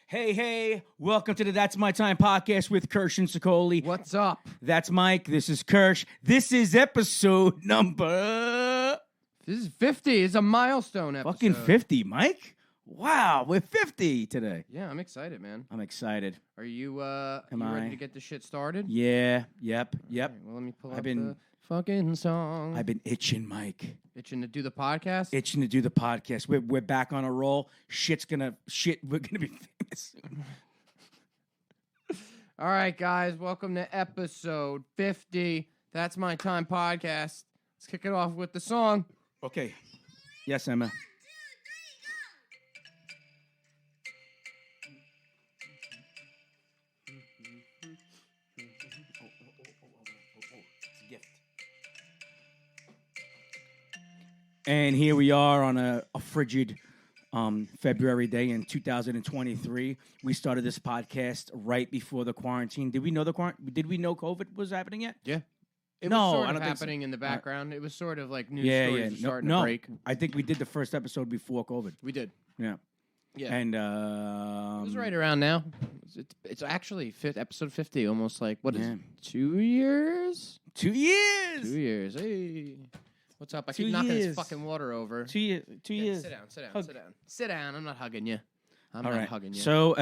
Hey, welcome to the That's My Time podcast with Kursh and Sicoli. What's up? That's Mike. This is Kursh. This is episode number... This is 50. It's a milestone episode. Fucking 50, Mike. Wow, we're 50 today. Yeah, I'm excited, man. I'm excited. Are you ready to get this shit started? Yeah, yep. All right, well, let me pull up been- the fucking song. I've been itching, Mike. Itching to do the podcast? Itching to do the podcast. We're back on a roll. We're gonna be famous soon. All right, guys. Welcome to episode 50. That's My Time podcast. Let's kick it off with the song. Okay. Yes, Emma. And here we are on a frigid February day in 2023. We started this podcast right before the quarantine. Did we know Did we know COVID was happening yet? Yeah. It No, was sort I of don't think so. happening in the background. It was sort of like news Yeah. stories were starting No, to break. I think we did the first episode before COVID. We did. Yeah. Yeah. And it was right around now. It's actually episode 50, almost like, what is Yeah. it, 2 years? 2 years. 2 years. Hey. What's up? I 2 keep knocking years. this fucking water over. 2 years. 2 Yeah, years. Sit down, sit down, Hug. sit down. Sit down. I'm not hugging you. I'm All not right. hugging you. So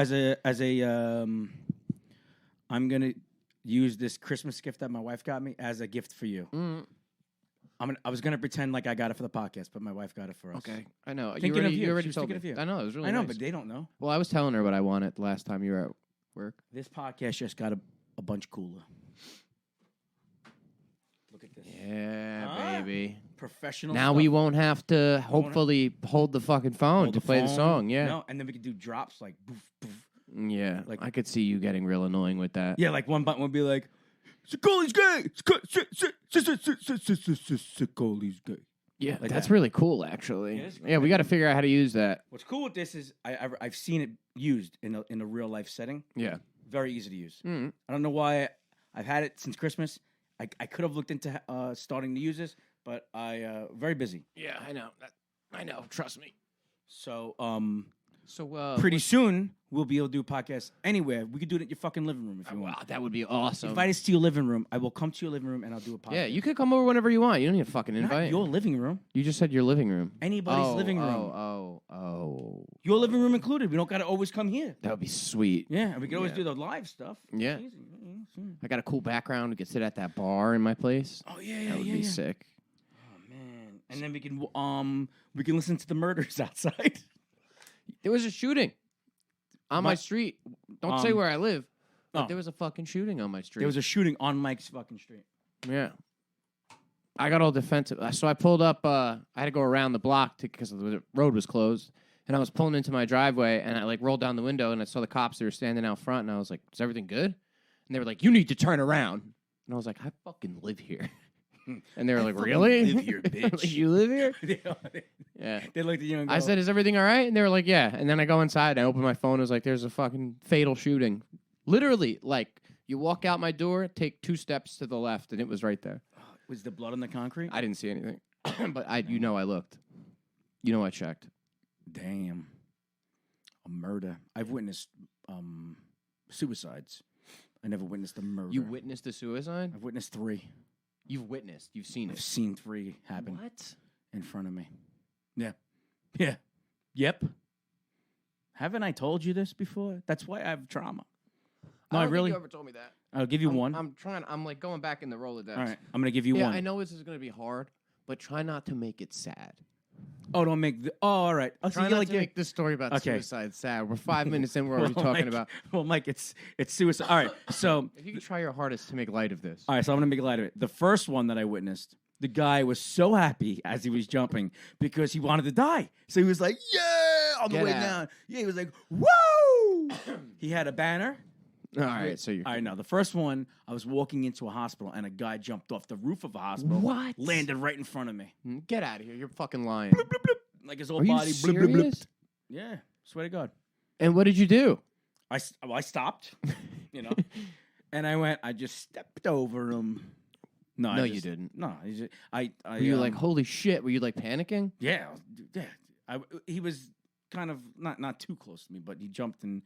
I'm gonna use this Christmas gift that my wife got me as a gift for you. I was gonna pretend like I got it for the podcast, but my wife got it for us. Okay. I know. Thinking of you. You already She was told thinking me. of you. I know. It was really I know, nice. but they don't know. Well, I was telling her what I wanted the last time you were at work. This podcast just got a bunch cooler. Look at this. Yeah, baby. Professional. Now stuff. we won't have to hopefully hold the fucking phone Hold to play the phone. song. Yeah. No, and then we could do drops like boof, boof. Yeah. Like- I could see you getting real annoying with that. Yeah, like one button would be like, Sicoli's gay. Sicoli's gay. Yeah, Like that's that. really cool, actually. Yeah, it's Yeah, we got to figure out how to use that. What's cool with this is I've seen it used in a real life setting. Yeah. Very easy to use. Mm. I don't know why I've had it since Christmas. I could have looked into starting to use this, but I very busy. Yeah, I know. I know. Trust me. So So pretty soon we'll be able to do a podcast anywhere. We could do it at your fucking living room if you wow, want. that would be awesome. Invite us to your living room. I will come to your living room and I'll do a podcast. Yeah, you could come over whenever you want. You don't need a fucking Not invite. your living room. You just said your living room. Anybody's living room. Oh. Your living room included. We don't got to always come here. That would be sweet. Yeah, and we can always Yeah. do the live stuff. Yeah. Easy. I got a cool background. We could sit at that bar in my place. Oh yeah, That would be sick. Oh man, and then we can listen to the murders outside. There was a shooting on my street. Don't say where I live. But oh. there was a fucking shooting on my street. There was a shooting on Mike's fucking street. Yeah. I got all defensive. So I pulled up. I had to go around the block because the road was closed. And I was pulling into my driveway, and I like rolled down the window, and I saw the cops. They were standing out front, and I was like, "Is everything good?" And they were like, "You need to turn around." And I was like, "I fucking live here." And they were like, fucking "Really? live here, bitch." Like, you live here? Yeah. They looked at you and go, I said, "Is everything all right?" And they were like, "Yeah." And then I go inside, and I open my phone. It was like, "There's a fucking fatal shooting." Literally, like you walk out my door, take 2 steps to the left, and it was right there. "Was the blood on the concrete?" I didn't see anything, but I looked. I checked. Damn. A murder. I've witnessed suicides. I never witnessed a murder. You witnessed a suicide? I've witnessed 3. You've seen I've it. seen 3 happen What? in front of me. Yeah. Yeah. Yep. Haven't I told you this before? That's why I have trauma. No, I I don't really. think you ever told me that. I'll give you one. I'm like going back in the Rolodex. All right. I'm going to give you Yeah, one. I know this is going to be hard, but try not to make it sad. Oh, don't make the. Oh, all right. I'll Try not to make this story about Okay. suicide sad. We're 5 minutes in. We're already talking Mike, about. Well, Mike, it's suicide. All right. So, If you could try your hardest to make light of this. all right. So I'm gonna make light of it. The first one that I witnessed, the guy was so happy as he was jumping because he wanted to die. So he was like, "Yeah!" on the Get way out. down. Yeah, he was like, "Woo!" He had a banner. All right, so you're. All right. Now the first one, I was walking into a hospital and a guy jumped off the roof of a hospital. What? Landed right in front of me. Get out of here! You're fucking lying. Bloop, bloop, bloop. Like his whole Are you body. Bloop, bloop, bloop. serious? Yeah. Swear to God. And what did you do? I stopped, and I just stepped over him. No, No, you didn't. No, Were you like, holy shit? Were you like panicking? yeah. He was kind of not too close to me, but he jumped and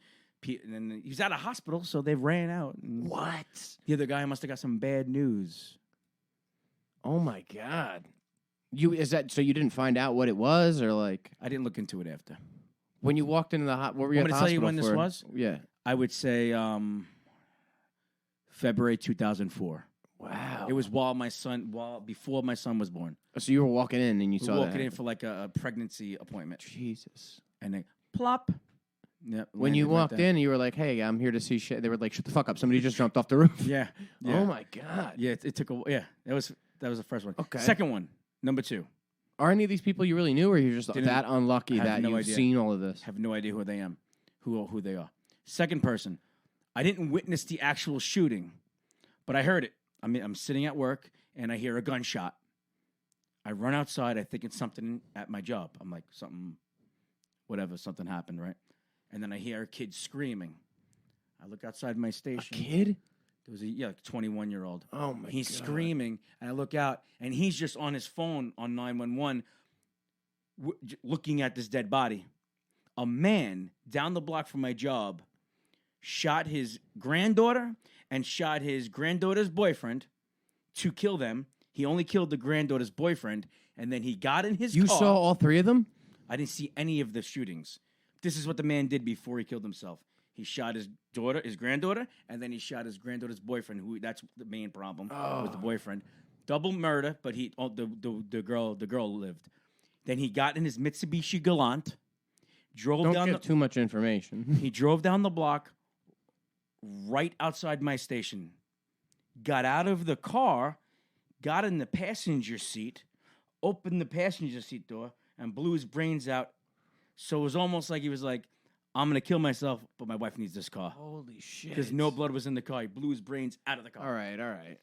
And then he was at a hospital, so they ran out. And What? the other guy must have got some bad news. Oh my God. So you didn't find out what it was, or like I didn't look into it after. when you walked into the what were you Want at me the to tell you hospital when this for? was? Yeah. I would say February 2004. Wow. It was before my son was born. So you were walking in and you We saw were that. walking in for like a pregnancy appointment, Jesus. and they plop. Yep, When you landed right walked there. in, you were like, "Hey, I'm here to see shit." They were like, "Shut the fuck up! Somebody just jumped off the roof." Yeah. Oh my God. Yeah, it took a yeah. That was the first one. Okay. Second one, number 2. Are any of these people you really knew, or you're just Didn't- that unlucky have that no you've idea. seen all of this? Have no idea who they am, who they are. Second person, I didn't witness the actual shooting, but I heard it. I mean, I'm sitting at work and I hear a gunshot. I run outside. I think it's something at my job. I'm like, something happened, right? And then I hear a kid screaming. I look outside my A station. kid? There was like 21-year-old. Oh my He's God. screaming, and I look out, and he's just on his phone on 911, looking at this dead body. A man down the block from my job shot his granddaughter and shot his granddaughter's boyfriend to kill them. He only killed the granddaughter's boyfriend, and then he got in his You car. saw all three of them? I didn't see any of the shootings. This is what the man did before he killed himself. He shot his granddaughter, and then he shot his granddaughter's boyfriend. That's the main problem with the boyfriend. Double murder, but the girl lived. Then he got in his Mitsubishi Galant, drove Don't down give too much information. he drove down the block, right outside my station. Got out of the car, got in the passenger seat, opened the passenger seat door, and blew his brains out. So it was almost like he was like, I'm going to kill myself, but my wife needs this car. Holy shit. Because no blood was in the car. He blew his brains out of the car. All right.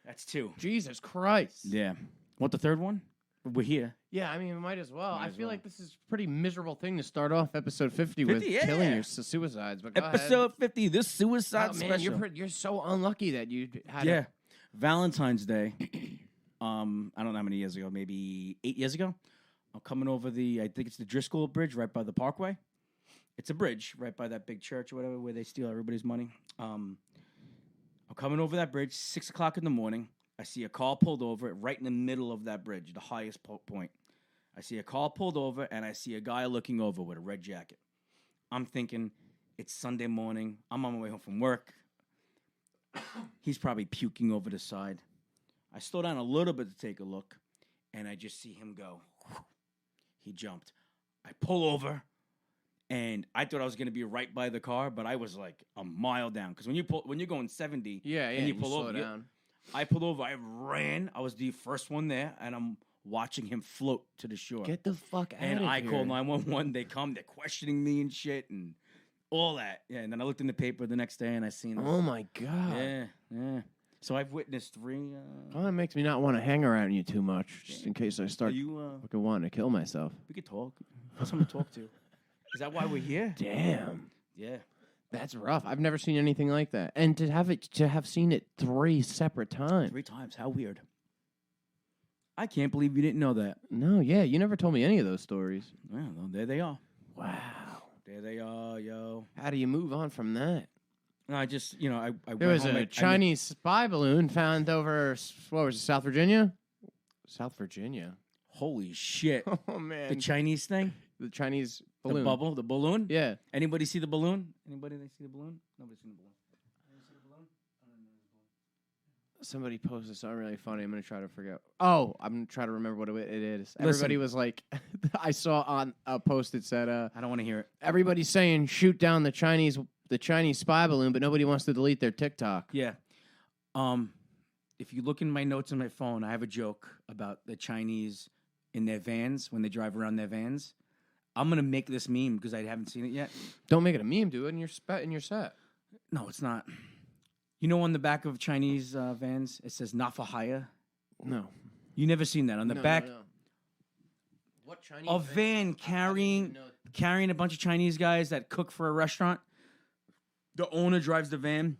That's 2. Jesus Christ. Yeah. Want the third one? We're here. Yeah, I mean, we might as well. Might I as feel well. like this is a pretty miserable thing to start off episode 50 with 50, yeah. killing your suicides. But go Episode 50, this suicide ahead. Oh, man, special. you're so unlucky that you had Yeah. Valentine's Day. I don't know how many years ago, maybe 8 years ago. I'm coming over I think it's the Driscoll Bridge right by the Parkway. It's a bridge right by that big church or whatever where they steal everybody's money. I'm coming over that bridge, 6 o'clock in the morning. I see a car pulled over right in the middle of that bridge, the highest point. I see a car pulled over, and I see a guy looking over with a red jacket. I'm thinking, it's Sunday morning. I'm on my way home from work. He's probably puking over the side. I slow down a little bit to take a look, and I just see him go. He jumped. I pull over, and I thought I was going to be right by the car, but I was like a mile down. Because when you're going 70, and you pull slow over, down. I pulled over. I ran. I was the first one there, and I'm watching him float to the shore. Get the fuck out and of I here. call 911. They come. They're questioning me and shit and all that. Yeah. And then I looked in the paper the next day, and I seen this. Oh my God. Yeah. So I've witnessed 3. Kind of makes me not want to hang around you too much, just in case I Are start you? fucking wanting to kill myself. We could talk. Have someone to talk to. Is that why we're here? Damn. Yeah. That's rough. I've never seen anything like that. And to have seen it 3 separate times. 3 times. How weird. I can't believe you didn't know that. No, yeah, you never told me any of those stories. Well, there they are. Wow. There they are, yo. How do you move on from that? No, I just, I There was a Chinese spy balloon found over, what was it, South Virginia? South Virginia. Holy shit. Oh, man. The Chinese thing? The Chinese balloon. The balloon? Yeah. Anybody see the balloon? Anybody see the balloon? Nobody's seen the balloon. Anybody see the balloon? Somebody posted something really funny. I'm going to try to forget. Oh, I'm going to try to remember what it is. Everybody was like, I saw on a post that said, I don't want to hear it. everybody's saying shoot down the Chinese spy balloon, but nobody wants to delete their TikTok. Yeah. If you look in my notes on my phone, I have a joke about the Chinese in their vans when they drive around their vans. I'm gonna make this meme because I haven't seen it yet. Don't make it a meme. Do it in your set. No, it's not. You know, on the back of Chinese vans, it says "not for hire." No. You never seen that on the back. No. What Chinese? A van carrying a bunch of Chinese guys that cook for a restaurant. The owner drives the van,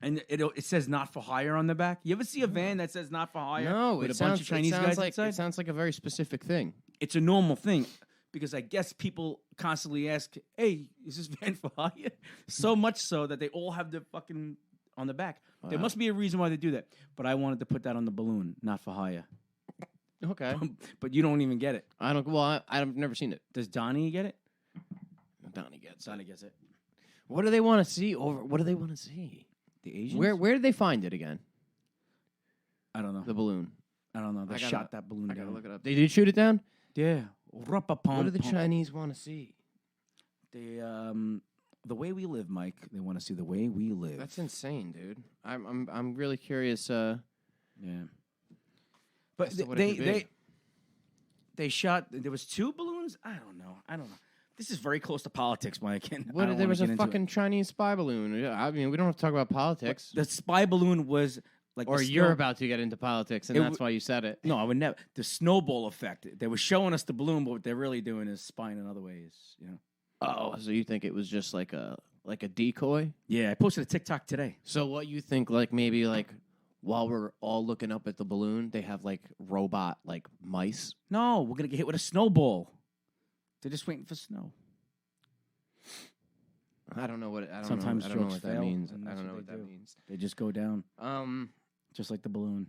and it says "not for hire" on the back. You ever see a van that says "not for hire"? No, with it a bunch of Chinese guys like inside? it sounds like a very specific thing. It's a normal thing. because I guess people constantly ask, "Hey, is this van for hire?" So much so that they all have their fucking on the back. There must be a reason why they do that. But I wanted to put that on the balloon, not for hire. Okay. But you don't even get it. I don't. Well, I've never seen it. Does Donnie get it? Donnie gets it. it. What do they want to see? What do they want to see? The Asians? Where did they find it again? I don't know. The balloon. I don't know. They shot that balloon I gotta down. look it up. They did shoot it down. Yeah. What do the Chinese want to see? They the way we live, Mike. They want to see the way we live. That's insane, dude. I'm really curious. Yeah. But As to what it could be. they shot. There was 2 balloons. I don't know. This is very close to politics, Mike. And There was a fucking Chinese spy balloon. Yeah, I mean, we don't have to talk about politics. The spy balloon was like, Or you're about to get into politics, and that's why you said it. No, I would never. The snowball effect. They were showing us the balloon, but what they're really doing is spying in other ways. You know. Oh, so you think it was just like a decoy? Yeah, I posted a TikTok today. So what you think? Like maybe like while we're all looking up at the balloon, they have like robot like mice. No, we're gonna get hit with a snowball. They're just waiting for snow. I don't know what. I don't Sometimes know. I don't know jokes what that fail, means. and I that's don't know what what they that do. means. They just go down, just like the balloon.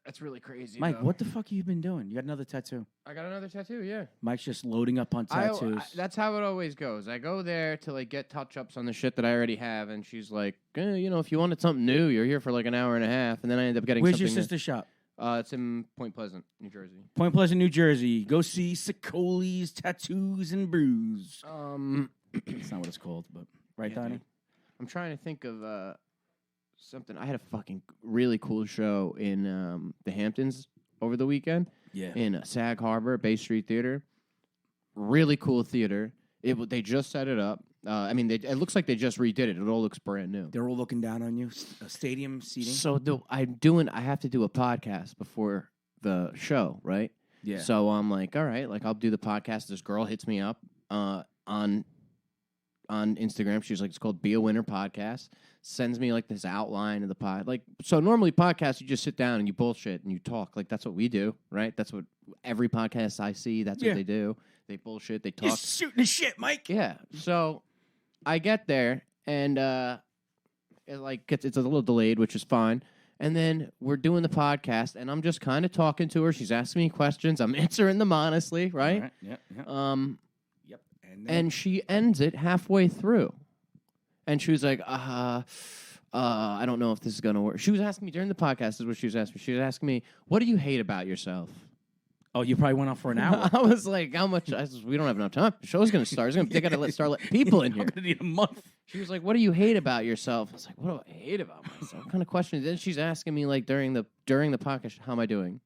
That's really crazy. Mike, though. what the fuck have you been doing? You got another tattoo. I got another tattoo. Yeah. Mike's just loading up on tattoos. That's how it always goes. I go there to like get touch-ups on the shit that I already have, and she's like, if you wanted something new, you're here for like an hour and a half, and then I end up getting. Where's your something sister's shop? It's in Point Pleasant, New Jersey. Point Pleasant, New Jersey. Go see Sicoli's Tattoos and Brews. It's not what it's called, but right, Yeah, Donnie? dude. I'm trying to think of something. I had a fucking really cool show in the Hamptons over the weekend. Yeah. In Sag Harbor, Bay Street Theater. Really cool theater. They just set it up. It looks like they just redid it. It all looks brand new. They're all looking down on you. Stadium seating. So I have to do a podcast before the show, right? Yeah. So I'm like, all right, like I'll do the podcast. This girl hits me up on Instagram. She's like, it's called Be a Winner Podcast. Sends me like this outline of the pod. Like, so normally podcasts, you just sit down and you bullshit and you talk. Like that's what we do, right? That's what every podcast I see. That's what they do. They bullshit. They talk. You're shooting the shit, Mike. Yeah. So I get there and it's a little delayed, which is fine. And then we're doing the podcast, and I'm just kind of talking to her. She's asking me questions. I'm answering them honestly, right? All right. Yeah. Yep. And And she ends it halfway through. And she was like, I don't know if this is going to work. She was asking me during the podcast, is what she was asking me. She was asking me, what do you hate about yourself? oh, you probably went on for an hour. I was like, how much? I said, we don't have enough time. The show's going to start. They got to start letting people in here. I'm gonna need a month. She was like, what do you hate about yourself? I was like, what do I hate about myself? What kind of question? Then she's asking me like during the podcast, how am I doing?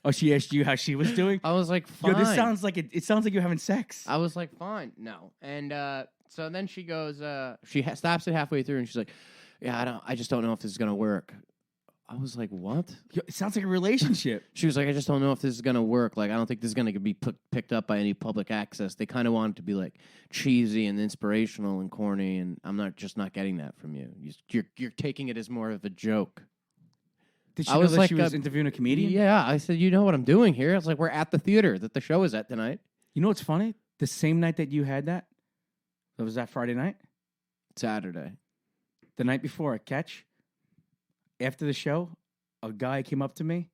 Oh, she asked you how she was doing. I was like, fine. Yo, this sounds like it sounds like you're having sex. I was like, fine, no. And so then she goes, she stops it halfway through, and she's like, yeah, I just don't know if this is gonna work. I was like, what? Yo, it sounds like a relationship. She was like, I just don't know if this is gonna work. Like, I don't think this is gonna be picked up by any public access. They kind of want it to be like cheesy and inspirational and corny, and I'm not getting that from you. You're taking it as more of a joke. Did she know that she was interviewing a comedian? Yeah, I said, you know what I'm doing here? I was like, we're at the theater that the show is at tonight. You know what's funny? The same night that you had that was that Friday night? Saturday. The night before at Catch, after the show, a guy came up to me.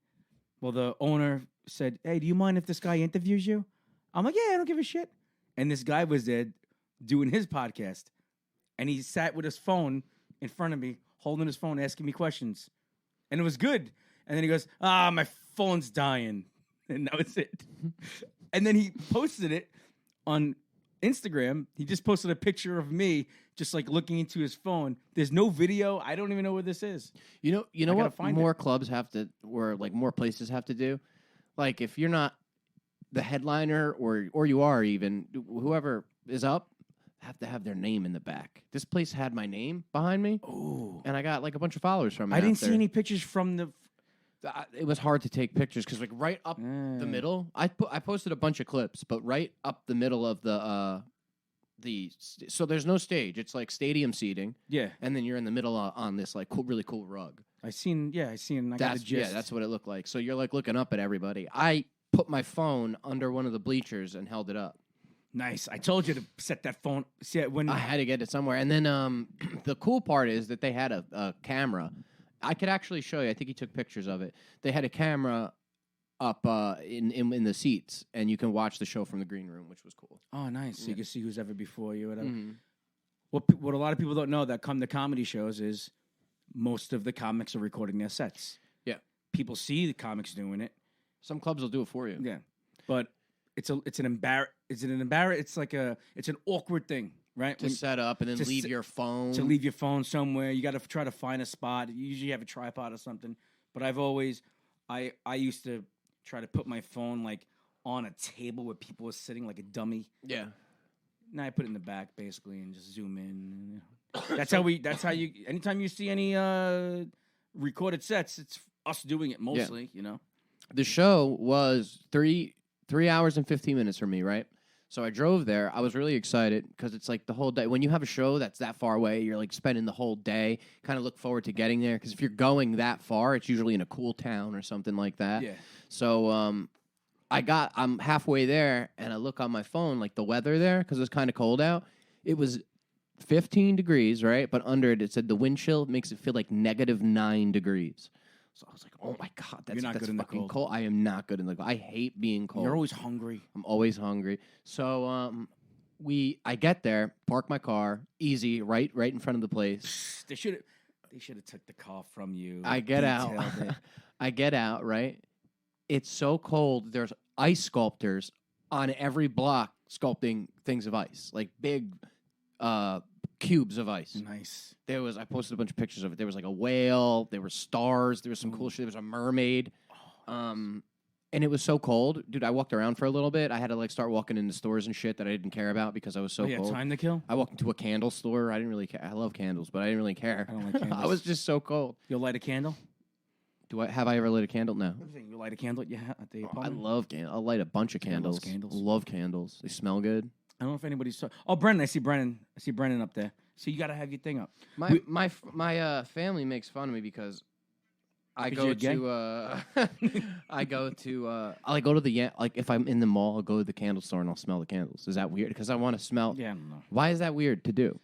Well, the owner said, hey, do you mind if this guy interviews you? I'm like, yeah, I don't give a shit. And this guy was there doing his podcast. And he sat with his phone in front of me, holding his phone, asking me questions. And it was good. And then he goes, my phone's dying. And that was it. And then he posted it on Instagram. He just posted a picture of me just like looking into his phone. There's no video. I don't even know where this is. You know what more it. clubs have to, or like more places have to do? Like if you're not the headliner or you are even, whoever is up, have to have their name in the back. This place had my name behind me. Oh. And I got like a bunch of followers from it. I didn't see any pictures from the... It was hard to take pictures because like right up the middle, I posted a bunch of clips, but right up the middle of so there's no stage. It's like stadium seating. Yeah. And then you're in the middle on this like really cool rug. I seen. I got the gist. Yeah, that's what it looked like. So you're like looking up at everybody. I put my phone under one of the bleachers and held it up. Nice. I told you to set that phone. See when I had to get it somewhere. And then the cool part is that they had a camera. I could actually show you. I think he took pictures of it. They had a camera up in the seats, and you can watch the show from the green room, which was cool. Oh, nice. So you can see who's ever before you. Whatever. Mm-hmm. What a lot of people don't know that come to comedy shows is most of the comics are recording their sets. Yeah. People see the comics doing it. Some clubs will do it for you. Yeah. But it's an awkward thing, right? To set up and then leave your phone. To leave your phone somewhere. You got to try to find a spot. You usually have a tripod or something. But I used to try to put my phone like on a table where people were sitting like a dummy. Yeah. Now I put it in the back basically and just zoom in. That's how you anytime you see any recorded sets, it's us doing it mostly, you know. The show was 3 hours and 15 minutes for me, right? So I drove there. I was really excited because it's like the whole day. When you have a show that's that far away, you're like spending the whole day. Kind of look forward to getting there because if you're going that far, it's usually in a cool town or something like that. Yeah. So I'm halfway there and I look on my phone, like the weather there, because it was kind of cold out. It was 15 degrees, right? But under it said the wind chill makes it feel like -9 degrees. So I was like, oh my God, that's good in the fucking cold. cold. I am not good in the cold. I hate being cold. You're always hungry. I'm always hungry. So I get there, park my car, easy, right in front of the place. They should have took the car from you. I get out. I get out, right? It's so cold. There's ice sculptors on every block sculpting things of ice, like big cubes of ice. Nice. I posted a bunch of pictures of it. There was like a whale. There were stars. There was some cool shit. There was a mermaid. And it was so cold. Dude, I walked around for a little bit. I had to like start walking into stores and shit that I didn't care about because I was so cold. Time to kill? I walked into a candle store. I didn't really care. I love candles, but I didn't really care. I don't like candles. I was just so cold. You'll light a candle? Have I ever lit a candle? No. You light a candle at the I apartment? love candles. I'll light a bunch of candles. Candles. Love candles. They smell good. I don't know if anybody's Brennan. I see Brennan up there. So you got to have your thing up. My family makes fun of me because I go to I go to the like if I'm in the mall, I'll go to the candle store and I'll smell the candles. Is that weird? Because I want to smell. Yeah, I don't know. Why is that weird to do?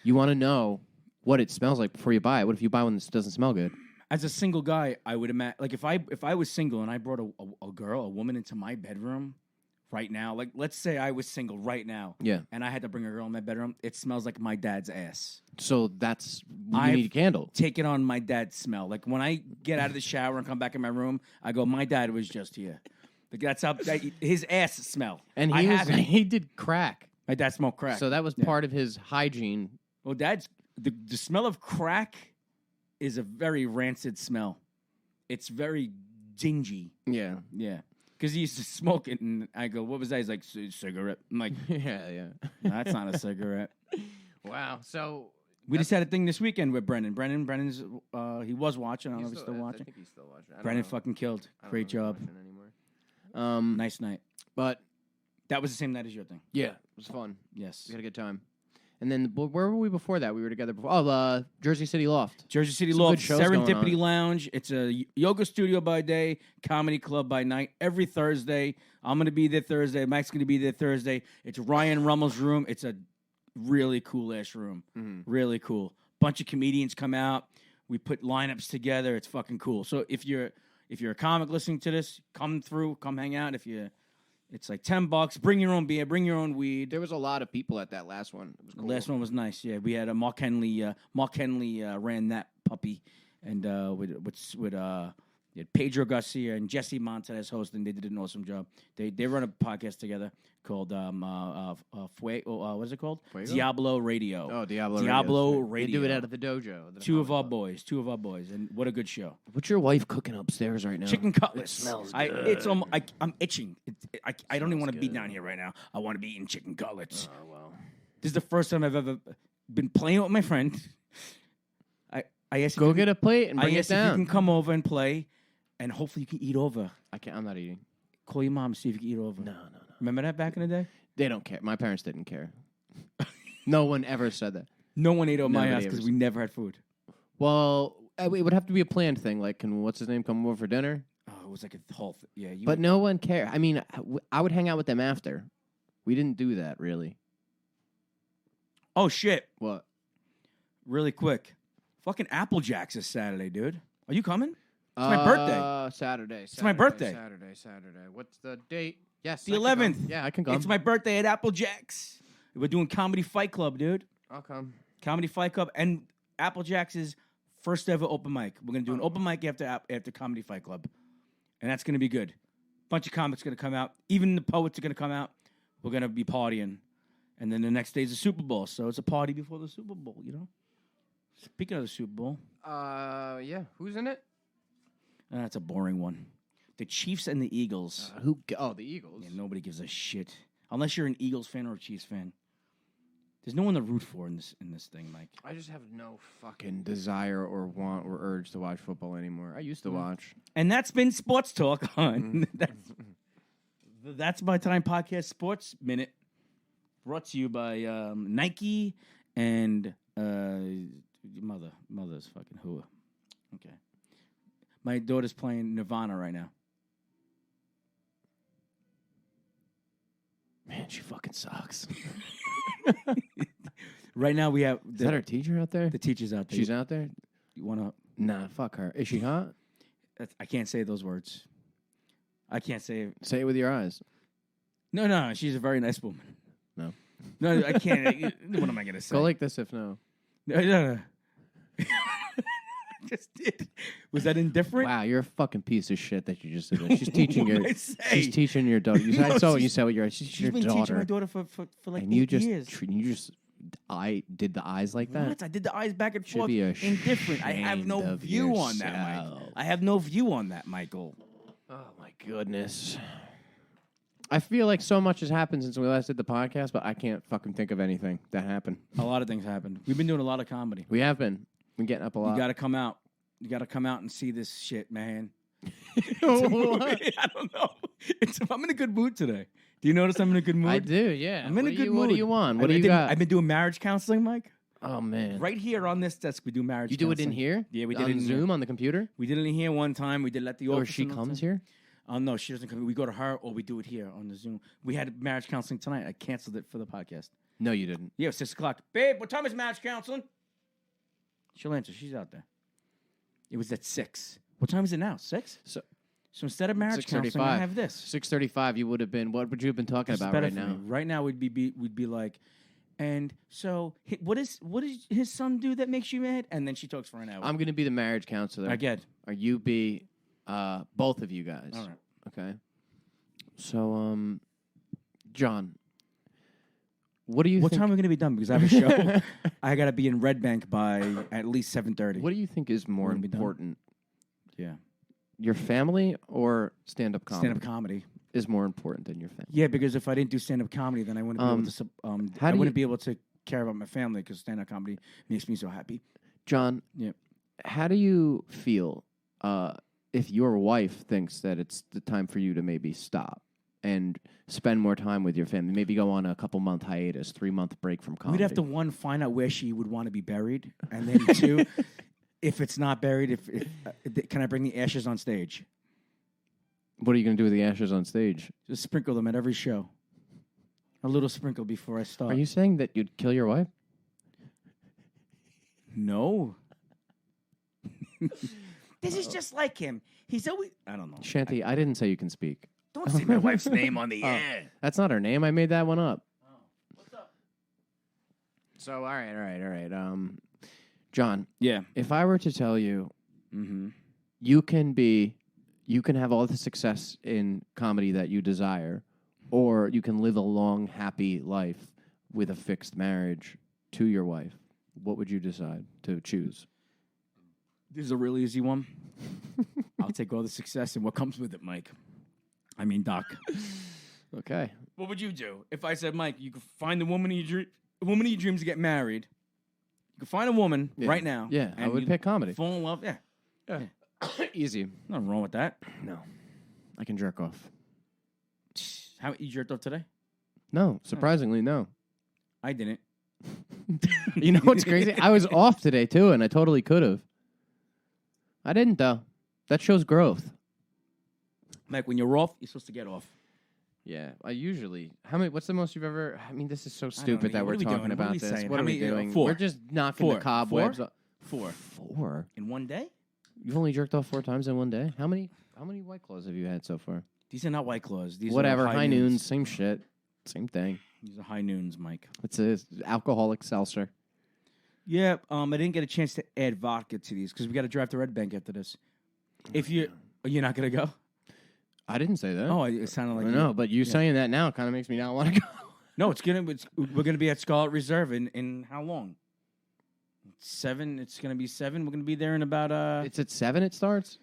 You want to know what it smells like before you buy it. What if you buy one that doesn't smell good? As a single guy, I would imagine, like if I was single and I brought a woman into my bedroom right now, like let's say I was single right now, yeah, and I had to bring a girl in my bedroom, it smells like my dad's ass. So you need a candle. Take it on my dad's smell. Like when I get out of the shower and come back in my room, I go, my dad was just here. Like that's how his ass smell. And he did crack. My dad smoked crack, so that was part of his hygiene. Well, the smell of crack is a very rancid smell. It's very dingy. Yeah. Yeah. Because he used to smoke it, and I go, what was that? He's like, cigarette. I'm like, yeah. That's not a cigarette. Wow. So we just had a thing this weekend with Brennan. Brennan's he was watching. I don't know if he's still watching. I think he's still watching. Brennan fucking killed. Great job. Nice night. But that was the same night as your thing. Yeah, it was fun. Yes. We had a good time. And then where were we before that? We were together before. Oh, Jersey City Loft. Jersey City Some Loft, good shows going Serendipity on. Lounge. It's a yoga studio by day, comedy club by night. Every Thursday, I'm going to be there Thursday. Mike's going to be there Thursday. It's Ryan Rummel's room. It's a really cool-ass room. Mm-hmm. Really cool. Bunch of comedians come out. We put lineups together. It's fucking cool. So if you're a comic listening to this, come through, come hang out. It's like $10. Bring your own beer. Bring your own weed. There was a lot of people at that last one. It was cool. The last one was nice. Yeah, we had Mark Henley. Mark Henley ran that puppy, and with Pedro Garcia and Jesse Montez hosting. They did an awesome job. They run a podcast together called what is it called? Fuego? Diablo Radio. Oh, Diablo Radio. They do it out of the dojo. Two of our boys, and what a good show. What's your wife cooking upstairs right now? Chicken cutlets. It smells good. good. I'm itching. I don't even want to be down here right now. I want to be eating chicken cutlets. Oh, well. This is the first time I've ever been playing with my friend. I asked Go get a plate and bring it if down. you can come over and play, and hopefully you can eat over. I can't. I'm not eating. Call your mom, see if you can eat over. No. Remember that back in the day? They don't care. My parents didn't care. No one ever said that. No one ate over my Nobody house ever because said- we never had food. Well, it would have to be a planned thing. Like, can what's his name come over for dinner? Oh, it was like a whole yeah. But no one cared. I mean, I would hang out with them after. We didn't do that, really. Oh, shit. What? Really quick. Fucking Applejacks is Saturday, dude. Are you coming? It's my birthday. Saturday. It's my birthday. Saturday. What's the date? Yes. The 11th. Yeah, I can come. It's my birthday at Applejacks. We're doing Comedy Fight Club, dude. I'll come. Comedy Fight Club and Applejacks' first ever open mic. We're going to do an open mic after Comedy Fight Club. And that's going to be good. Bunch of comics going to come out. Even the poets are going to come out. We're going to be partying. And then the next day is the Super Bowl. So it's a party before the Super Bowl, you know? Speaking of the Super Bowl. Yeah. Who's in it? That's a boring one. The Chiefs and the Eagles. The Eagles. Yeah, nobody gives a shit. Unless you're an Eagles fan or a Chiefs fan. There's no one to root for in this thing, Mike. I just have no fucking desire or want or urge to watch football anymore. I used to watch. And that's been Sports Talk on. That's My Time Podcast Sports Minute. Brought to you by Nike and mother's fucking who? Okay. My daughter's playing Nirvana right now. Man, she fucking sucks. Right now we have... Is that our teacher out there? The teacher's out there. She's out there? You want to... Nah, fuck her. Is she hot? I can't say those words. I can't say it. Say it with your eyes. No. She's a very nice woman. No, I can't. What am I going to say? Go like this if no. No. Just did. Was that indifferent? Wow, you're a fucking piece of shit that you just did that. She's teaching your. She's teaching your daughter. You said what you said with your. She's your been daughter. teaching my daughter for like and 8 years. I did the eyes like that. What? I did the eyes back and forth. Be indifferent. I have no view on that, Mike. I have no view on that, Michael. Oh my goodness. I feel like so much has happened since we last did the podcast, but I can't fucking think of anything that happened. A lot of things happened. We've been doing a lot of comedy. We have been. We're getting up a lot. You got to come out. You got to come out and see this shit, man. What? I don't know. I'm in a good mood today. Do you notice I'm in a good mood? I do, yeah. I'm in a good mood. What do you want? What do you got? I've been doing marriage counseling, Mike. Oh, man. Right here on this desk, we do marriage You counseling. do it in here? Yeah, we did on it in Zoom here. on the computer? We did it in here one time. We did let the office. Or she comes here? No, she doesn't come. We go to her, or we do it here on the Zoom. We had marriage counseling tonight. I canceled it for the podcast. No, you didn't. Yeah, it was 6 o'clock. Babe, what time is marriage counseling? She'll answer. She's out there. It was at 6. What time is it now? 6? So instead of marriage counseling, I have this. 6:35. You would have been. What would you have been talking about right now? Right now, we'd be like, and so what does his son do that makes you mad? And then she talks for an hour. I'm going to be the marriage counselor. I get. Or you be both of you guys. All right. Okay. So, John, what do you? What think? time are we going to be done? Because I have a show. I got to be in Red Bank by at least 7:30. What do you think is more important? Yeah. Your family or stand-up comedy? Stand-up comedy is more important than your family. Yeah, because if I didn't do stand-up comedy, then I wouldn't be able to. I wouldn't be able to care about my family because stand-up comedy makes me so happy. John, yeah. How do you feel if your wife thinks that it's the time for you to maybe stop and spend more time with your family? Maybe go on a couple-month hiatus, 3-month break from comedy. We'd have to, 1, find out where she would want to be buried, and then 2, if it's not buried, if can I bring the ashes on stage? What are you going to do with the ashes on stage? Just sprinkle them at every show. A little sprinkle before I start. Are you saying that you'd kill your wife? No. This is just like him. He's always... I don't know. Shanti, I didn't say you can speak. Don't say my wife's name on the air. That's not her name. I made that one up. Oh. What's up? So, all right. John. Yeah. If I were to tell you, mm-hmm. you can have all the success in comedy that you desire, or you can live a long, happy life with a fixed marriage to your wife, what would you decide to choose? This is a really easy one. I'll take all the success and what comes with it, Mike. I mean, Doc. Okay. What would you do if I said, Mike, you could find the woman of your dreams to get married? You could find a woman right now. Yeah, I would pick comedy. Fall in love. Yeah. Easy. Nothing wrong with that. No. I can jerk off. How you jerked off today? No. Surprisingly, no. I didn't. You know what's crazy? I was off today, too, and I totally could have. I didn't, though. That shows growth. Mike, when you're off, you're supposed to get off. Yeah, I usually. How many? What's the most you've ever? I mean, this is so don't stupid know. that What we're are we talking doing? What are about we this. saying? What How are we many- doing? 4. We're just knocking the cobwebs. 4 4. in one day. You've only jerked off 4 times in one day. How many White Claws have you had so far? These are not White Claws. These Whatever. are High noons. Same shit. Same thing. These are High Noons, Mike. It's a alcoholic seltzer. Yeah, I didn't get a chance to add vodka to these because we got to drive to Red Bank after this. If you're not gonna go? I didn't say that. Oh, it sounded like No, but you saying that now kind of makes me not want to go. No, we're gonna be at Scarlet Reserve in how long? 7. It's gonna be 7. We're gonna be there in about It's at 7. It starts.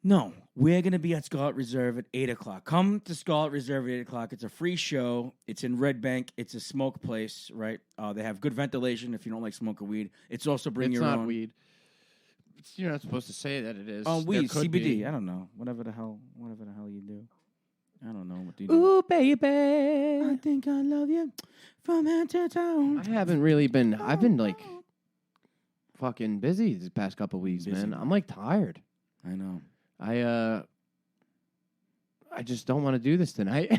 No, we're gonna be at Scarlet Reserve at 8:00. Come to Scarlet Reserve at 8:00. It's a free show. It's in Red Bank. It's a smoke place, right? They have good ventilation if you don't like smoking weed. It's also bring It's your not own weed. You're not supposed to say that it is. Oh, There weed, could CBD. be. I don't know. Whatever the hell you do. I don't know what you do. Ooh, I baby. think I love you from head to toe. I haven't really been. I've been like fucking busy these past couple weeks, Busy. man. I'm like tired. I know. I just don't want to do this tonight.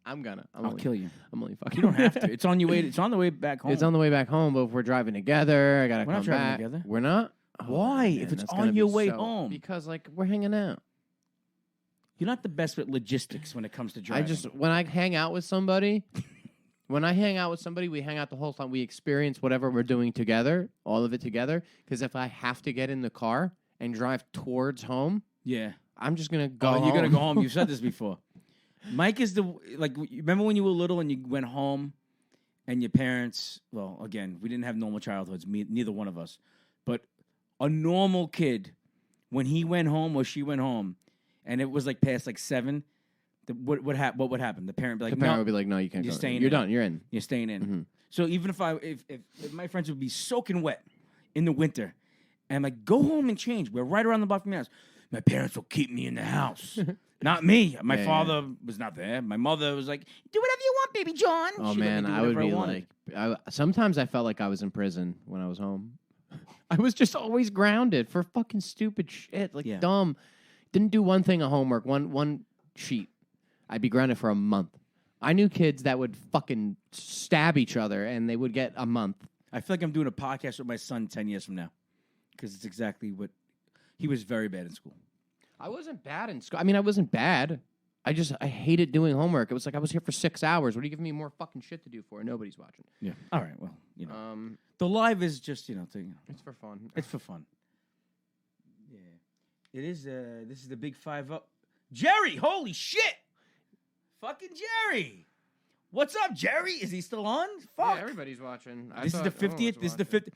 I'm I'll kill you. I'm only fucking. You don't have to. It's on your way. It's on the way back home. It's on the way back home, but if we're driving together, I gotta We're come not driving back. together. We're not. Why? Man, If it's that's on gonna your be way home. because like we're hanging out. You're not the best with logistics when it comes to driving. When I hang out with somebody, we hang out the whole time. We experience whatever we're doing together, all of it together. Because if I have to get in the car and drive towards home, yeah. I'm just gonna go. You're gonna home. go home. You've said this before. Mike is remember when you were little and you went home, and your parents. Well, again, we didn't have normal childhoods. Neither one of us. But a normal kid, when he went home or she went home, and it was like past like 7. What would happen? The parent would be like, would be like, "No, you can't. You're go. staying You're in. done. You're in." You're staying in. Mm-hmm. So even if my friends would be soaking wet in the winter, and I'm like, go home and change. We're right around the block from your house. My parents will keep me in the house. Not me. My father was not there. My mother was like, do whatever you want, baby John. Oh She let me man, do I would whatever be wanted. like, sometimes I felt like I was in prison when I was home. I was just always grounded for fucking stupid shit, like Yeah. dumb. Didn't do one thing of homework, one sheet. I'd be grounded for a month. I knew kids that would fucking stab each other and they would get a month. I feel like I'm doing a podcast with my son 10 years from now, because it's exactly what he was very bad in school. I wasn't bad in school. I mean, I wasn't bad. I hated doing homework. It was like I was here for 6 hours. What are you giving me more fucking shit to do for? Nobody's watching. Yeah. All right. Well, the live is just It's for fun. it's for fun. Yeah. It is. This is the big 5-0. Jerry, holy shit! Fucking Jerry. What's up, Jerry? Is he still on? Fuck. Yeah, everybody's watching. This is the 50th. This is the 50th.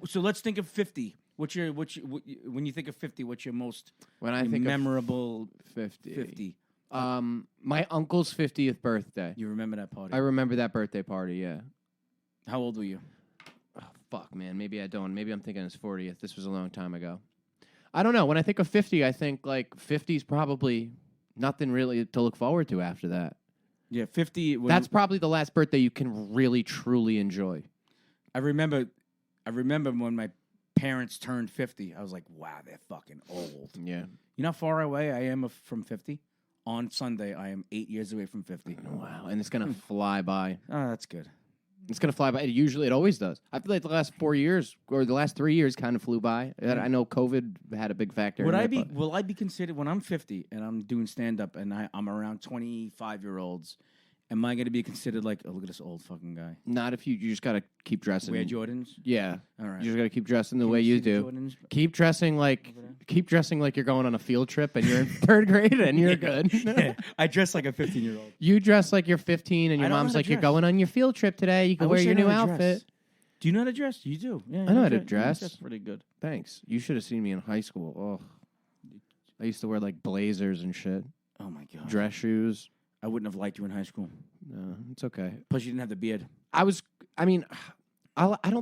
So let's think of 50. When you think of 50, what's your most When I think memorable of 50. 50? My uncle's 50th birthday. You remember that party? I remember that birthday party, yeah. How old were you? Oh, fuck, man. Maybe I don't. Maybe I'm thinking his 40th. This was a long time ago. I don't know. When I think of 50, I think like 50 is probably nothing really to look forward to after that. Yeah, 50. That's probably the last birthday you can really, truly enjoy. I remember when my parents turned 50. I was like, wow, they're fucking old. Yeah. You know how far away I am from 50? On Sunday, I am 8 years away from 50. Wow. And it's going to fly by. Oh, that's good. It's going to fly by. It always does. I feel like the last 4 years or the last 3 years kind of flew by. I know COVID had a big factor. Will I be considered when I'm 50 and I'm doing stand up and I'm around 25-year-olds? Am I going to be considered like, oh, look at this old fucking guy? Not if you just got to keep dressing. Wear Jordans? Yeah. All right. You just got to keep dressing the way you do. Jordans? Keep dressing like you're going on a field trip and you're in 3rd grade and you're good. Yeah, I dress like a 15-year-old. You dress like you're 15 and your I don't know mom's how to like, you're dress. going on your field trip today. You can wear your new outfit. Do you know how to dress? You do. Yeah, I know how to dress. That's pretty good. Thanks. You should have seen me in high school. Oh, I used to wear like blazers and shit. Oh, my God. Dress shoes. I wouldn't have liked you in high school. No, it's okay. Plus, you didn't have the beard. I don't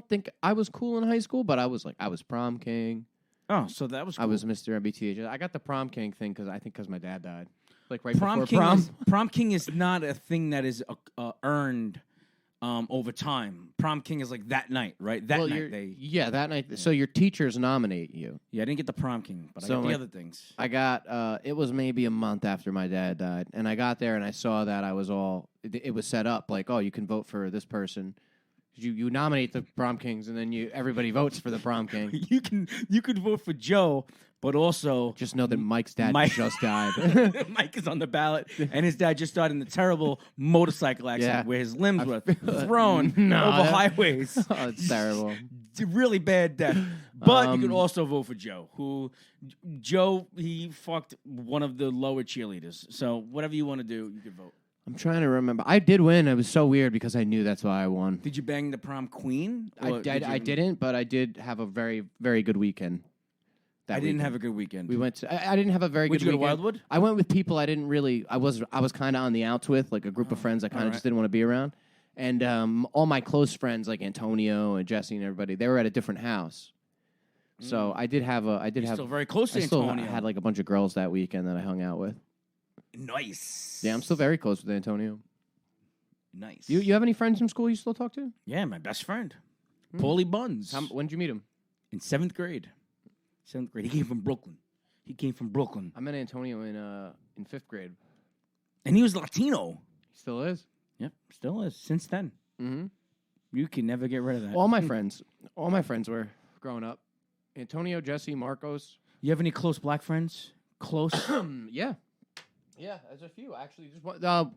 think I was cool in high school, but I was prom king. Oh, so that was cool. I was Mr. MBTH. I got the prom king thing because my dad died. Like right prom before king prom. Prom king is not a thing that is earned over time. Prom king is like that night, right? That night that night. Yeah. So your teachers nominate you. Yeah, I didn't get the prom king, but So, I got the like, other things. I got it was maybe a month after my dad died, and I got there and I saw that I was it was set up like, oh, you can vote for this person. You nominate the prom kings, and then everybody votes for the prom king. you can vote for Joe, but also just know that Mike's dad just died. Mike is on the ballot, and his dad just died in the terrible motorcycle accident where his limbs were thrown over highways. Oh, it's terrible. Really bad death. But you can also vote for Joe, he fucked one of the lower cheerleaders. So whatever you want to do, you can vote. I'm trying to remember. I did win. It was so weird because I knew that's why I won. Did you bang the prom queen? I didn't, but I did have a very, very good weekend. I didn't have a good weekend. We went to. I didn't have a very good weekend. Did you go to Wildwood? I went with people I didn't really. I was kind of on the outs with, like a group of friends I kind of just didn't want to be around. And all my close friends, like Antonio and Jesse and everybody, they were at a different house. So I did have still very close to Antonio. I had like a bunch of girls that weekend that I hung out with. Nice. Yeah, I'm still very close with Antonio. Nice. You have any friends from school you still talk to? Yeah, my best friend, Paulie Buns. When did you meet him? In 7th grade. 7th grade. He came from Brooklyn. I met Antonio in 5th grade. And he was Latino. He still is. Yep, still is. Since then. Mm-hmm. You can never get rid of that. All my friends were growing up. Antonio, Jesse, Marcos. You have any close black friends? Close? Yeah. Yeah, there's a few actually. Just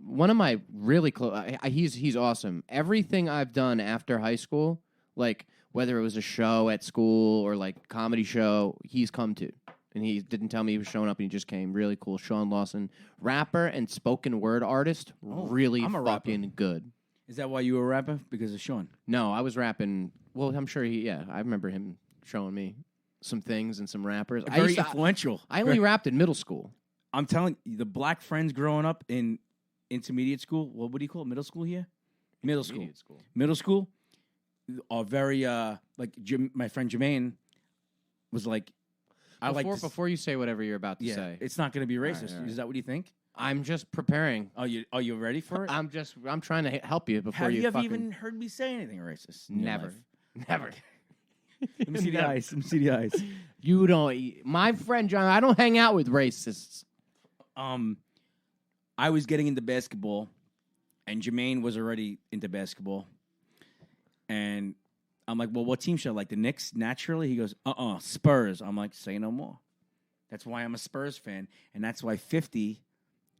one of my really close. He's awesome. Everything I've done after high school, like whether it was a show at school or like comedy show, he's come to, and he didn't tell me he was showing up, and he just came. Really cool. Sean Lawson, rapper and spoken word artist, really I'm a fucking good. Is that why you were a rapper? Because of Sean? No, I was rapping. Well, I'm sure I remember him showing me some things and some rappers. Very influential. I only rapped in middle school. I'm telling you, the black friends growing up in intermediate school, what do you call it? Middle school here? Middle school are very, like my friend Jermaine was like, Before you say whatever you're about to say. It's not going to be racist. All right. Is that what you think? I'm just preparing. Are you ready for it? I'm trying to help you before Have you you ever even heard me say anything racist? Never. Let me see the eyes. You don't. My friend John, I don't hang out with racists. I was getting into basketball, and Jermaine was already into basketball. And I'm like, well, what team should I like? The Knicks, naturally? He goes, Spurs. I'm like, say no more. That's why I'm a Spurs fan. And that's why 50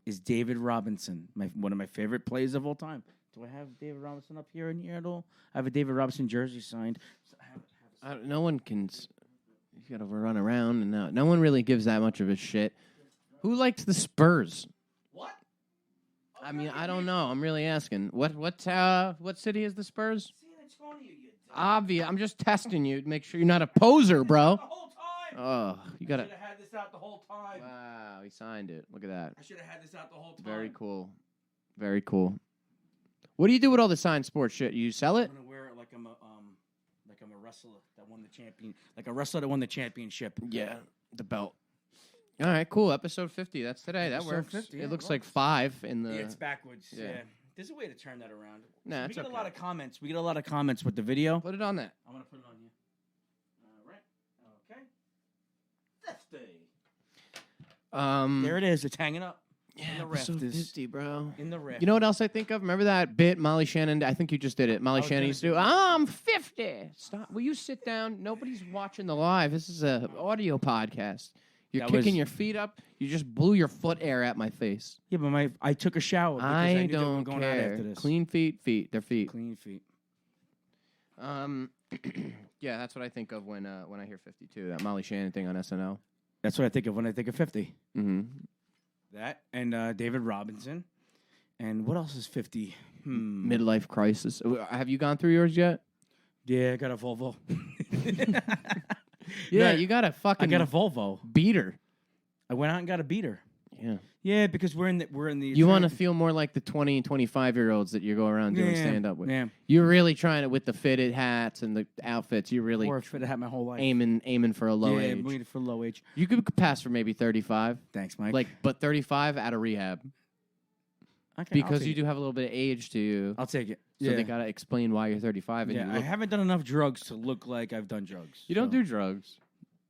is David Robinson, one of my favorite players of all time. Do I have David Robinson up here at all? I have a David Robinson jersey signed. No one can. You got to run around, and no one really gives that much of a shit. Who likes the Spurs? What? I mean, I don't know. I'm really asking. What city is the Spurs? San Antonio, you Obvious. I'm just testing you to make sure you're not a poser, bro. The whole time. Oh, you gotta. I should have had this out the whole time. Wow, he signed it. Look at that. I should have had this out the whole time. Very cool. Very cool. What do you do with all the signed sports shit? You sell it? I'm gonna wear it like I'm a wrestler that won the champion, like a wrestler that won the championship. Yeah, the belt. All right, cool. Episode 50. That's today. That Episode works. 50, it looks it like works. 5 in the. Yeah, it's backwards. Yeah. Yeah. There's a way to turn that around. Nah, we it's get okay. a lot of comments. We get a lot of comments with the video. Put it on that. I'm gonna put it on here. All right. Okay. 50. There it is. It's hanging up. Yeah, in the episode rafters. 50, bro. In the rafters. You know what else I think of? Remember that bit Molly Shannon? I think you just did it. Molly Shannon used to do, I'm 50. Stop. Will you sit down? Nobody's watching the live. This is an audio podcast. You're kicking your feet up. You just blew your foot air at my face. Yeah, but I took a shower. Because I knew don't they were going out care. after this. Clean feet. They're feet. Clean feet. Yeah, that's what I think of when I hear 52. That Molly Shannon thing on SNL. That's what I think of when I think of 50. Mm-hmm. That and David Robinson. And what else is 50? Midlife crisis. Have you gone through yours yet? Yeah, I got a Volvo. Yeah, you got a fucking. I got a Volvo beater. I went out and got a beater. Yeah. Yeah, because we're in the. You want to feel more like the 20 and 25-year-olds that you go around doing stand up with. Yeah. You're really trying to with the fitted hats and the outfits. You really Or fitted hat my whole life. aiming for a low age. Yeah, waiting for low age. You could pass for maybe 35. Thanks, Mike. But 35 out of rehab. Okay, I'll Because take you it. do have a little bit of age to you. I'll take it. So Yeah. they got to explain why you're 35. And Yeah, you, I look, haven't done enough drugs to look like I've done drugs. you don't so- do drugs.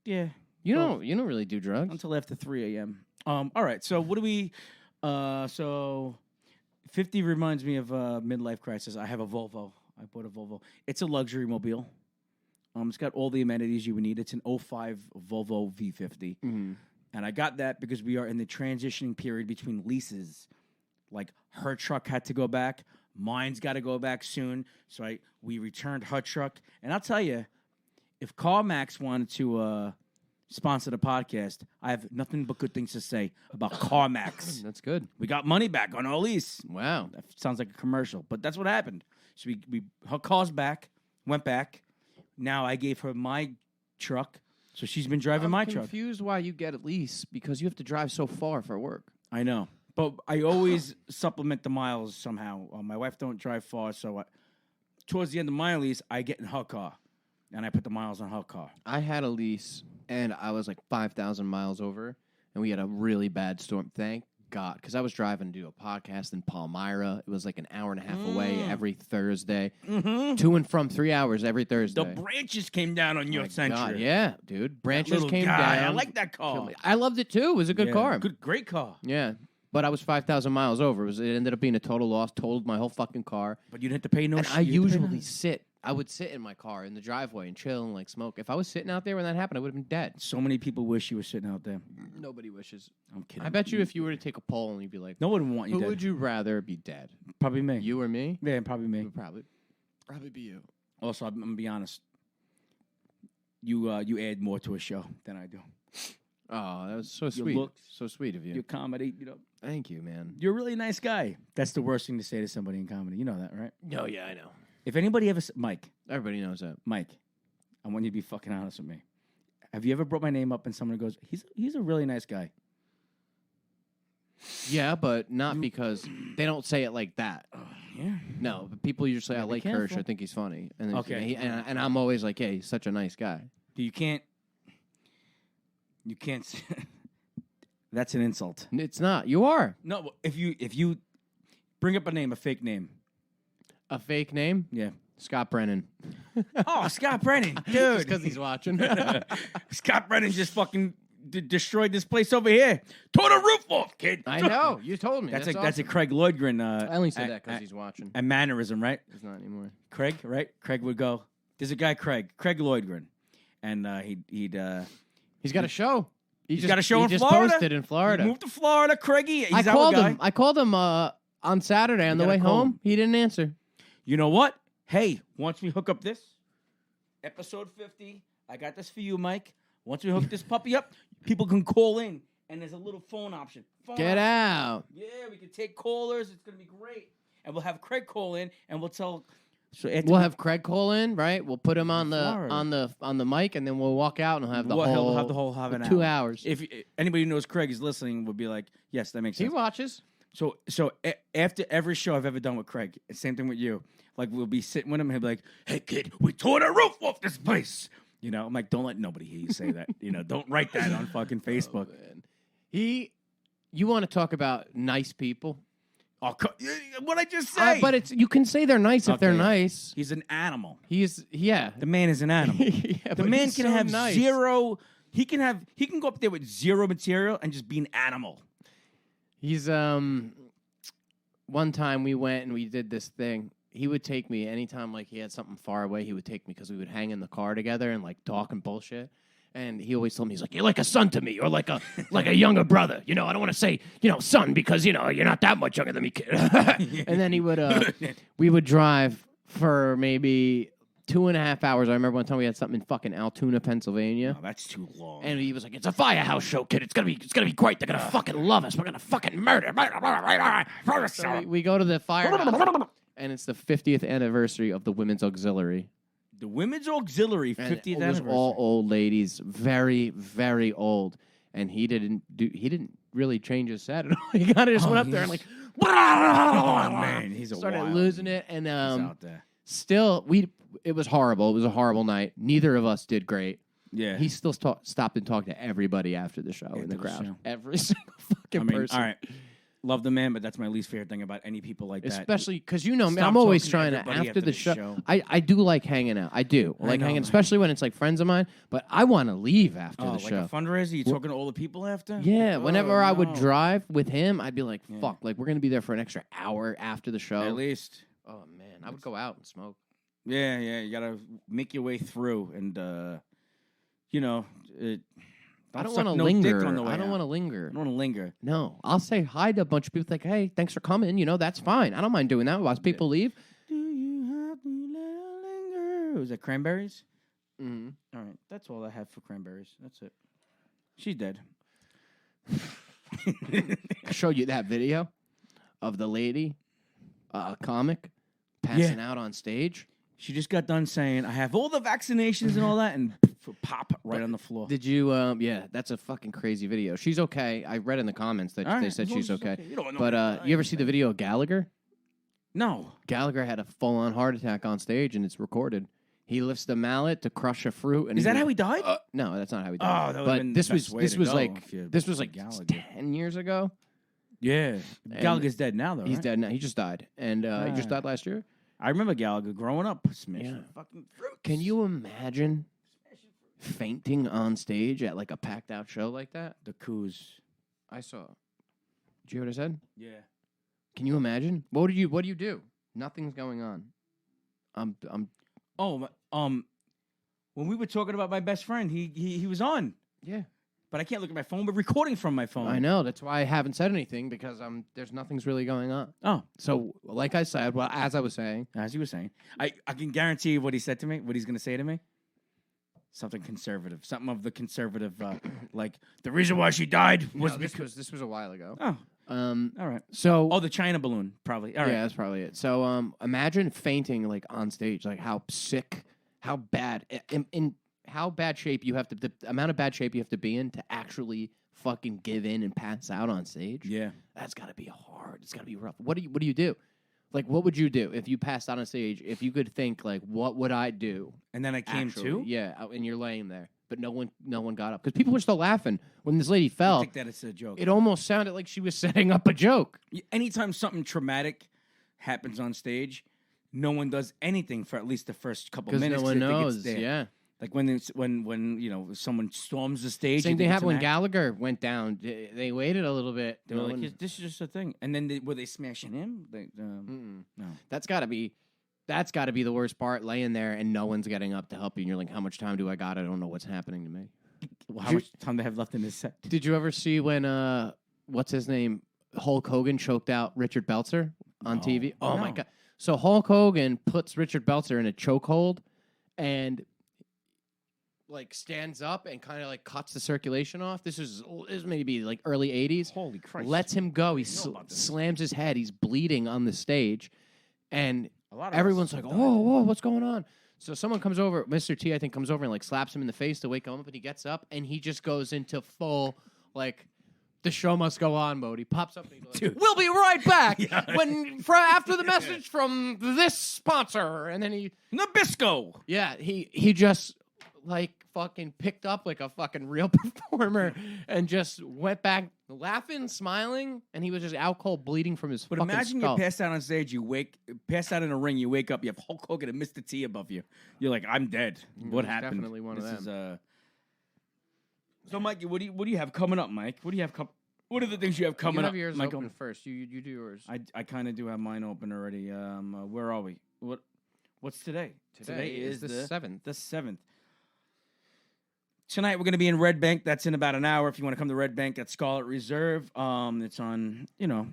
Yeah. You Well, don't. You don't really do drugs. Until after 3 a.m. All right. So what do we? So 50 reminds me of a midlife crisis. I have a Volvo. I bought a Volvo. It's a luxury mobile. It's got all the amenities you would need. It's an '05 Volvo V50, Mhm. and I got that because we are in the transitioning period between leases. Like her truck had to go back. Mine's got to go back soon. So we returned her truck. And I'll tell you, if CarMax wanted to sponsor the podcast, I have nothing but good things to say about CarMax. That's good. We got money back on our lease. Wow. That sounds like a commercial, but that's what happened. So her car's back, went back. Now I gave her my truck, so she's been driving my I'm truck. confused why you get a lease because you have to drive so far for work. I know, but I always supplement the miles somehow. My wife don't drive far, so towards the end of my lease, I get in her car, and I put the miles on her car. I had a lease and I was like 5,000 miles over, and we had a really bad storm. Thank God, because I was driving to do a podcast in Palmyra. It was like an hour and a half away every Thursday, to and from 3 hours every Thursday. The branches came down on your My Century. God, yeah, dude, That branches little came guy, down. I like that killed car. me. I loved it too. It was a good Yeah, car. great car. Yeah, but I was 5,000 miles over. It ended up being a total loss. Totaled my whole fucking car. But you didn't have to pay no. And shit. I You didn't have to pay usually I would sit in my car in the driveway and chill and like smoke. If I was sitting out there when that happened, I would have been dead. So many people wish you were sitting out there. Nobody wishes. I'm kidding. I bet you if you were to take a poll and you'd be like, no one would want you who dead. would you rather be dead? Probably me. You or me? Yeah, probably It me. would probably be you. Also, I'm gonna be honest. You add more to a show than I do. Oh, that was so sweet. looks, So sweet of you. Your comedy, Thank you, man. you're a really nice guy. That's the worst thing to say to somebody in comedy. You know that, right? No, yeah, I know. If anybody ever, Mike, Everybody knows that. I want you to be fucking honest with me. Have you ever brought my name up and someone goes, he's a really nice guy? Yeah, but not because they don't say it like that. Yeah. No, but people usually say, I Be like Kursh. careful. I think he's funny. And then Okay. and I'm always like, hey, he's such a nice guy. You can't. That's an insult. It's not. You are. No, if you bring up a name, a fake name. A fake name? Yeah. Scott Brennan. Oh, Scott Brennan, Just dude. because he's watching. Scott Brennan just fucking destroyed this place over here. Tore the roof off, kid. I know. You told me. That's That's a awesome. Craig Lloydgren. I only said that because he's watching. a mannerism, right? He's not anymore. Craig, right? Craig would go. There's a guy, Craig Lloydgren, and He's got a show. He's got a show in just Florida. posted in Florida. he moved to Florida, Craigie. He's I our called guy. him. I called him on Saturday on the gotta way call home. him. He didn't answer. You know what? Hey, once we hook up this episode 50, I got this for you, Mike. Once we hook this puppy up, people can call in, and there's a little phone option. Get out. Yeah, we can take callers. It's gonna be great, and we'll have Craig call in, and we'll tell. So after We'll have Craig call in, right? We'll put him on Florida. on the mic, and then we'll walk out and he'll have the Well, whole he'll have the whole half an 2 hour. hours. If anybody who knows Craig is listening, will be like, yes, that makes He sense. watches. So after every show I've ever done with Craig, it's same thing with you. Like we'll be sitting with him, and he'll be like, "Hey kid, we tore the roof off this place." You know, I'm like, don't let nobody hear you say that. You know, don't write that on fucking Facebook. Man. You want to talk about nice people? Oh, what I just say? But it's you can say they're nice if they're Okay. nice. He's an animal. Yeah. The man is an animal. Yeah, The but man he's can so have nice. zero. He can go up there with zero material and just be an animal. He's one time we went and we did this thing. He would take me anytime like he had something far away. He would take me because we would hang in the car together and like talk and bullshit. And he always told me, he's like, you're like a son to me, or like a younger brother. You know, I don't want to say, son, because, you're not that much younger than me, kid. And then he would, we would drive for maybe 2.5 hours. I remember one time we had something in fucking Altoona, Pennsylvania. Oh, that's too long. And he was like, it's a firehouse show, kid. It's gonna be great. They're gonna fucking love us. We're gonna fucking murder. So we go to the firehouse, and it's the 50th anniversary of the Women's Auxiliary. The Women's Auxiliary 50th And it was anniversary. all old ladies, very, very old. And he didn't really change his set at all. He kind of just went up there and like, oh man, he's a started wild. losing it. And He's out there. still, it was horrible. It was a horrible night. Neither of us did great. Yeah. He still stopped and talked to everybody after the show in the After the crowd. show. Every single fucking person. All right. love the man, but that's my least favorite thing about any people like that. Especially because you know me, Stop I'm always talking to trying to everybody after the this show. I do like hanging out. I do like know, hanging, man. especially when it's like friends of mine. But I want to leave after the like show. a fundraiser? You talking to all the people after? Yeah, whenever I would no. drive with him, I'd be like, fuck, like we're going to be there for an extra hour after the show. At least. Oh, man, I would go out and smoke. Yeah, you got to make your way through. And, you know, I don't suck want to no linger. dick on the way I don't out. want to linger. I don't want to linger. No, I'll say hi to a bunch of people like, hey, thanks for coming. You know, that's fine. I don't mind doing that. While people leave. Do you have to let it linger? Was that Cranberries? Mm-hmm. All right. That's all I have for Cranberries. That's it. She's dead. I showed you that video of the lady, a comic, passing out on stage. She just got done saying, I have all the vaccinations and all that, and pop right on the floor. Did you? Yeah, that's a fucking crazy video. She's okay. I read in the comments that they said she's okay. You don't know But you ever see the video of Gallagher? No. Gallagher had a full-on heart attack on stage, and it's recorded. He lifts the mallet to crush a fruit, and Is that how he died? No, that's not how he died. Oh, that but been this the was best way this to was go like if you this was see like Gallagher. 10 years ago. Yeah. Gallagher's dead now, though. He's right? dead now. He just died, and he just died last year. I remember Gallagher growing up. Smashing Yeah. fucking fruits. Can you imagine fainting on stage at like a packed out show like that? The coos. I saw. Did you hear what I said? Yeah. Can you imagine? What do you do? Nothing's going on. I'm Oh, when we were talking about my best friend, he was on. yeah. But I can't look at my phone. We're recording from my phone. I know. That's why I haven't said anything because there's nothing's really going on. Oh, So, like I said, well, as I was saying, as you were saying, I can guarantee you what he said to me, what he's going to say to me. Something conservative, something of the conservative, like the reason why she died was because. this was a while ago. Oh, all right. So Oh, the China balloon, probably. All right. yeah, that's probably it. So imagine fainting like on stage, like how sick, how bad, in how bad shape you have to, the amount of bad shape you have to be in to actually fucking give in and pass out on stage. Yeah. That's got to be hard. It's got to be rough. What do you do? Like, what would you do if you passed out on stage? If you could think, like, what would I do? And then I came Actually, to. yeah, and you're laying there, but no one got up because people were still laughing when this lady I fell. think that it's a joke. It almost sounded like she was setting up a joke. Anytime something traumatic happens on stage, no one does anything for at least the first couple Because minutes. no one 'cause they think knows. it's there. Yeah. Like when you know someone storms the stage. Same you thing think it's happened when an act. Gallagher went down. They waited a little bit. They were No like, one- "This is just a thing," and then were they smashing him? No. That's got to be the worst part, laying there and no one's getting up to help you. And you're like, how much time do I got? I don't know what's happening to me. Well, how much time they have left in this set? Did you ever see when what's his name, Hulk Hogan choked out Richard Belzer on TV? Oh my No. god! So Hulk Hogan puts Richard Belzer in a chokehold and like stands up and kind of like cuts the circulation off. This is maybe like early '80s. Holy Christ! Lets him go. He know about this. slams his head. He's bleeding on the stage, and A lot of everyone's us like, died. whoa, what's going on? So someone comes over, Mr. T, I think, comes over and like slaps him in the face to wake him up, and he gets up and he just goes into full like the show must go on mode. He pops up and he's like, Dude. "We'll be right back Yeah. after the message from this sponsor." And then Nabisco. he just like fucking picked up like a fucking real performer and just went back laughing, smiling, and he was just out cold, bleeding from his But fucking imagine skull. you pass out on stage, pass out in a ring, you wake up, you have Hulk Hogan and Mr. T above you. You're like, I'm dead. What he's happened? definitely one of This them. Is, So, Mikey, what do you have coming up, Mike? What do you have? What are the things you have coming you up, have yours Michael? open first. You do yours. I kind of do have mine open already. Where are we? What's today? Today is the 7th. The 7th. Tonight we're going to be in Red Bank. That's in about an hour. If you want to come to Red Bank, that's Scarlet Reserve. It's on,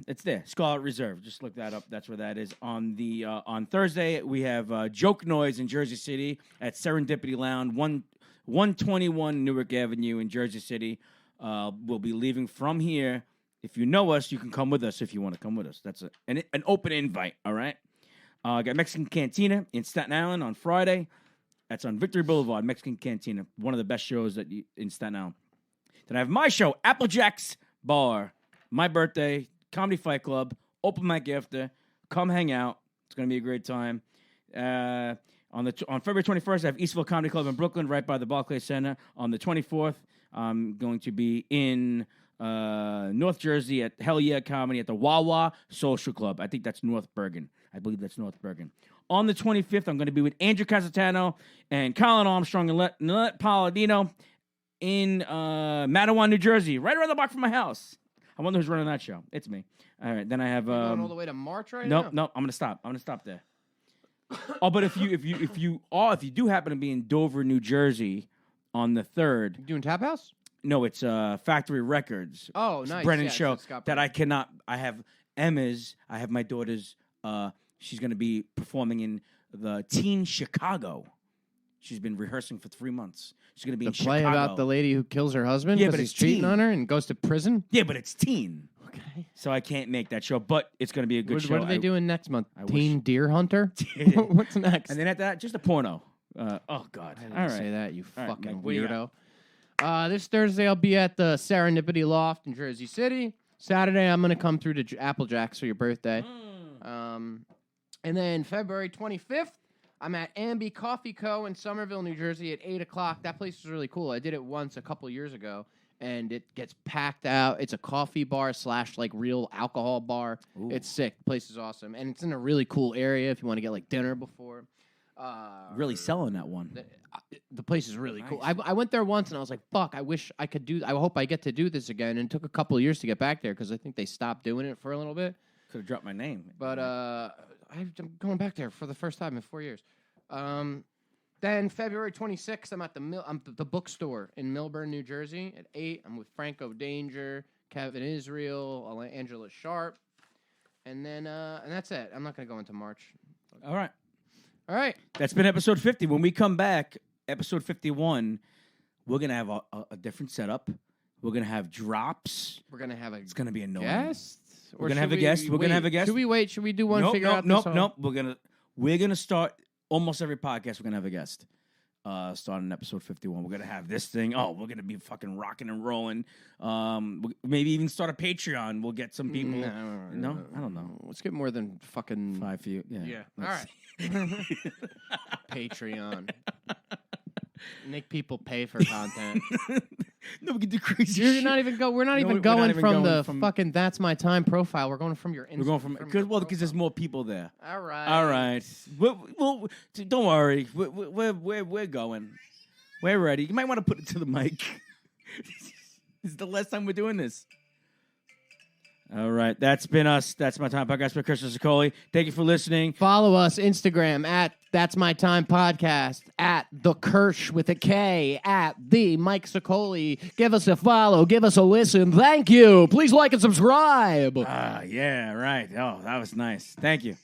it's there. Scarlet Reserve. Just look that up. That's where that is. On Thursday, we have Joke Noise in Jersey City at Serendipity Lounge, 121 Newark Avenue in Jersey City. We'll be leaving from here. If you know us, you can come with us if you want to come with us. That's an open invite, all right? Got Mexican Cantina in Staten Island on Friday. That's on Victory Boulevard, Mexican Cantina. One of the best shows in Staten Island. Then I have my show, Applejack's Bar. My birthday, Comedy Fight Club, open mic after. Come hang out. It's going to be a great time. On February 21st, I have Eastville Comedy Club in Brooklyn, right by the Barclays Center. On the 24th, I'm going to be in North Jersey at Hell Yeah Comedy at the Wawa Social Club. I think that's North Bergen. I believe that's North Bergen. On the 25th, I'm going to be with Andrew Casatano and Colin Armstrong and Nilette Palladino in Matawan, New Jersey, right around the block from my house. I wonder who's running that show. It's me. All right, then I have. You're going all the way to March right now? No, I'm gonna stop. I'm gonna stop there. Oh, but if you do happen to be in Dover, New Jersey, on the 3rd, You doing Tap House? no, it's Factory Records. Oh, It's nice. Brennan's show it's Scott that Brennan. I cannot. I have Emma's. I have my daughter's. She's gonna be performing in the Teen Chicago. She's been rehearsing for 3 months. She's gonna be The in play Chicago. about the lady who kills her husband Yeah, because but he's it's cheating teen. on her and goes to prison. Yeah, but it's teen, Okay. so I can't make that show. But it's gonna be a good show. What are they doing next month? I Teen Deer Hunter? What's next? And then after that, just a porno. Oh God! I didn't All right. say that, you All right, fucking Mike, what do you got? weirdo. This Thursday, I'll be at the Serendipity Loft in Jersey City. Saturday, I'm going to come through to Applejack's for your birthday. And then February 25th, I'm at Ambi Coffee Co. in Somerville, New Jersey at 8 o'clock. That place is really cool. I did it once a couple years ago, and it gets packed out. It's a coffee bar / like real alcohol bar. Ooh. It's sick. The place is awesome. And it's in a really cool area if you want to get like dinner before. Really selling that one. The place is really cool. Nice. I went there once and I was like, fuck, I wish I could do. I hope I get to do this again. And it took a couple of years to get back there because I think they stopped doing it for a little bit. Could have dropped my name. But I'm going back there for the first time in 4 years. Then February 26th, I'm at the bookstore in Millburn, New Jersey at 8. I'm with Franco Danger, Kevin Israel, Angela Sharp. And then and that's it. I'm not going to go into March. All right. All right. That's been episode 50. When we come back, episode 51, we're going to have a different setup. We're going to have drops. We're going to have a It's going to be annoying. guest. We're going to have a guest. We're going to have a guest. Should we wait? Should we do one? Nope, Figure out nope, this nope. We're going to start almost every podcast. We're going to have a guest. Starting episode 51. We're going to have this thing. Oh, we're going to be fucking rocking and rolling. Maybe even start a Patreon. We'll get some people. No, I don't know. Let's get more than fucking 5 for you. Yeah. All right. Patreon. Make people pay for content. No, we can do crazy You're shit. not even go. We're not even we're going not even from going the from- fucking That's My Time profile. We're going from your Instagram. We're going from your because there's more people there. All right. All right. Well, don't worry. We're going. We're ready. You might want to put it to the mic. This is the last time we're doing this. All right. That's been us. That's My Time Podcast with Kursh and Sicoli. Thank you for listening. Follow us Instagram at That's My Time Podcast, at the Kursh with a K, at the Mike Sicoli. Give us a follow. Give us a listen. Thank you. Please like and subscribe. Yeah, right. Oh, that was nice. Thank you.